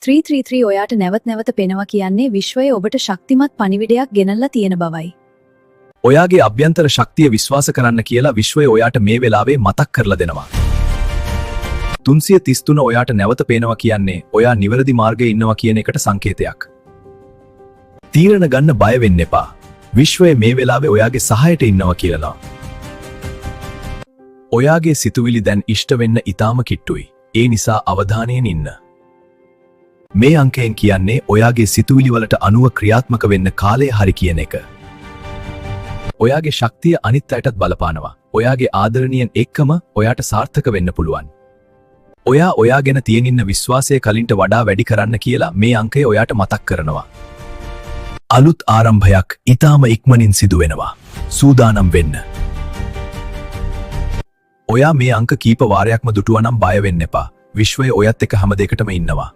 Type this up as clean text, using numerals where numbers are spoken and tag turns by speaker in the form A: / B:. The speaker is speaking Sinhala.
A: 333 ඔයාට නැවත නැවත පෙනවා කියන්නේ විශ්වයේ ඔබට ශක්තිමත් පණිවිඩයක් ගෙනල්ලා තියෙන බවයි.
B: ඔයාගේ අභ්‍යන්තර ශක්තිය විශ්වාස කරන්න කියලා විශ්වය ඔයාට මේ වෙලාවේ මතක් කරලා දෙනවා. 333 ඔයාට නැවත පේනවා කියන්නේ ඔයා නිවැරදි මාර්ගයේ ඉන්නවා කියන එකට සංකේතයක්. තීරණ ගන්න බය වෙන්න එපා. විශ්වය මේ වෙලාවේ ඔයාගේ සහයට ඉන්නවා කියලා. ඔයාගේ සිතුවිලි දැන් ඉෂ්ට වෙන්න ඉතාම කිට්ටුයි. ඒ නිසා අවධානයෙන් ඉන්න. මේ අංකයෙන් කියන්නේ ඔයාගේ සිතුවිලි වලට අනුව ක්‍රියාත්මක වෙන්න කාලය හරි කියන එක. ඔයාගේ ශක්තිය අනිත් අයටත් බලපානවා. ඔයාගේ ආදරණීයන් එක්කම ඔයාට සාර්ථක වෙන්න පුළුවන්. ඔයා ගැන තියෙන ඉන්න විශ්වාසය කලින්ට වඩා වැඩි කරන්න කියලා මේ අංකය ඔයාට මතක් කරනවා. අලුත් ආරම්භයක් ඊටාම ඉක්මනින් සිදු වෙනවා. සූදානම් වෙන්න. ඔයා මේ අංක කීප වාරයක්ම දුටුවා නම් බය වෙන්න එපා. විශ්වය ඔයත් එක්ක හැම දෙයකටම ඉන්නවා.